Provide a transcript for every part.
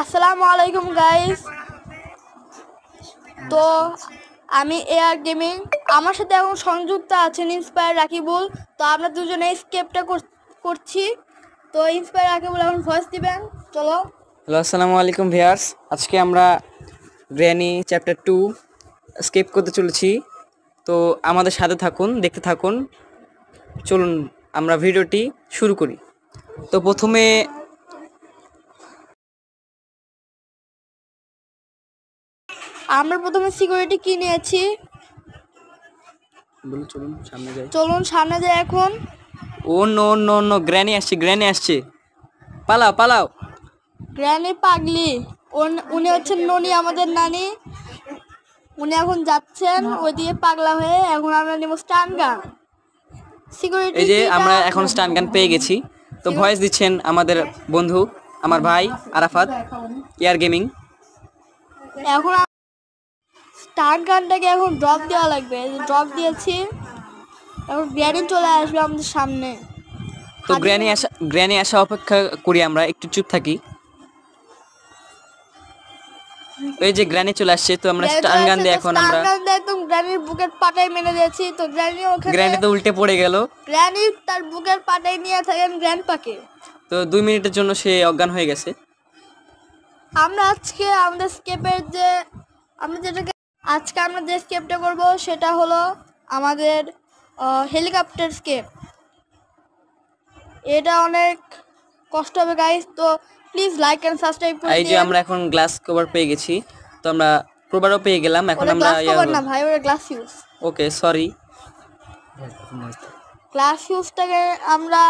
আসসালামু আলাইকুম গাইস। তো আমি এআর গেমিং, আমার সাথে এখন সংযুক্ত আছেন ইন্সপায়ার রাকিবুল। তো আমরা দুজনে স্কেপটা করছি। তো ইন্সপায়ার রাকিবুল এখন ভয়েস দিবেন, চলো। হ্যালো, আসসালামু আলাইকুম ভিউয়ার্স। আজকে আমরা গ্র্যানি চ্যাপ্টার 2 স্কেপ করতে চলেছি। তো আমাদের সাথে থাকুন, দেখতে থাকুন। চলুন আমরা ভিডিওটি শুরু করি। তো প্রথমে আমরা সিকিউরিটি কি নিয়েছি, চলুন সামনে যাই এখন। ও নো নো নো, গ্র্যানি আসছে, পালাও। গ্র্যানি পাগলি, উনি হচ্ছেন ননি, আমাদের নানি। উনি এখন যাচ্ছেন ওইদিকে পাগলা হয়ে। এখন আমরা নেব স্টান গান। এই যে আমরা এখন স্টান গান পেয়ে গেছি। তো ভয়েস দিচ্ছেন আমাদের বন্ধু, আমার ভাই আরাফাত, এআর গেমিং। এখন স্টান গানটাকে এখন ড্রপ দেওয়া লাগবে। ড্রপ দিয়েছি, এখন গ্র্যানি চলে আসবে আমাদের সামনে। তো গ্র্যানি আসা অপেক্ষা করি, আমরা একটু চুপ থাকি। এই যে গ্র্যানি চলে আসছে, তো আমরা স্টান গান দিয়ে এখন আমরা একদম গ্র্যানির বুকের পাটায় মেরে দিয়েছি। তো গ্র্যানি তো উল্টে পড়ে গেল। গ্র্যানি তার বুকের পাটায় নিয়ে থাকেন গ্র্যান্ডপাকে। তো 2 মিনিটের জন্য সে অজ্ঞান হয়ে গেছে। আমরা আজকে আমাদের স্কেপের আজকে আমরা যে স্কেপটা করব সেটা হলো আমাদের হেলিকপ্টার স্কেপ। এটা অনেক কষ্ট হবে গাইস, তো প্লিজ লাইক এন্ড সাবস্ক্রাইব করে দিন। এই যে আমরা এখন গ্লাস কভার পেয়ে গেছি, তো আমরা প্রবারও পেয়ে গেলাম। এখন আমরা গ্লাস কভার না ভাই, ওটা গ্লাস হিউজ। ওকে, সরি। গ্লাস হিউজটাকে আমরা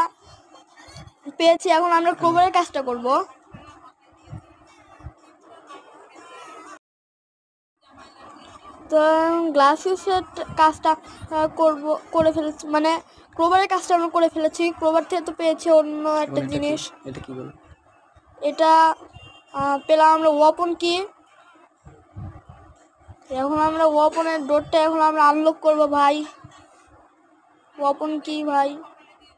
পেয়েছি। এখন আমরা কভারের কাজটা করব। তো গ্লাস হিউজের কাজটা করে ফেলেছি, মানে ক্রোবারের কাজটা আমরা করে ফেলেছি। ক্রোবার থেকে তো পেয়েছি অন্য একটা জিনিস। এটা কি বল? এটা পেলাম আমরা ওয়েপন কি। এখন আমরা ওয়েপনের ডোরটা এখন আমরা আনলক করব ভাই। ওয়েপন কি ভাই,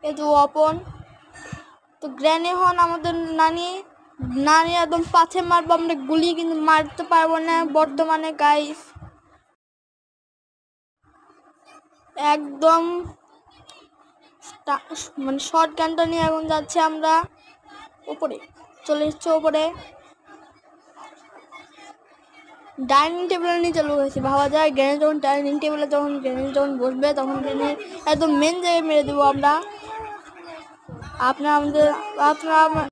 এই তো ওয়েপন। তো গ্র্যানি হন আমাদের নানি একদম পাছে মারবো আমরা গুলি, কিন্তু মারতে পারবো না বর্তমানে গাইস। একদম মানে শর্ট গানটা নিয়ে এখন যাচ্ছে আমরা উপরে, চলে এসছে উপরে। ডাইনিং টেবিলের নিচে লোক হয়েছে, ভাবা যায় গ্রেনেড যখন ডাইনিং টেবিলে গ্রেনেড যখন বসবে তখন গ্রেনেড একদম মেন জায়গায় মেরে দেবো আমরা। আপনারা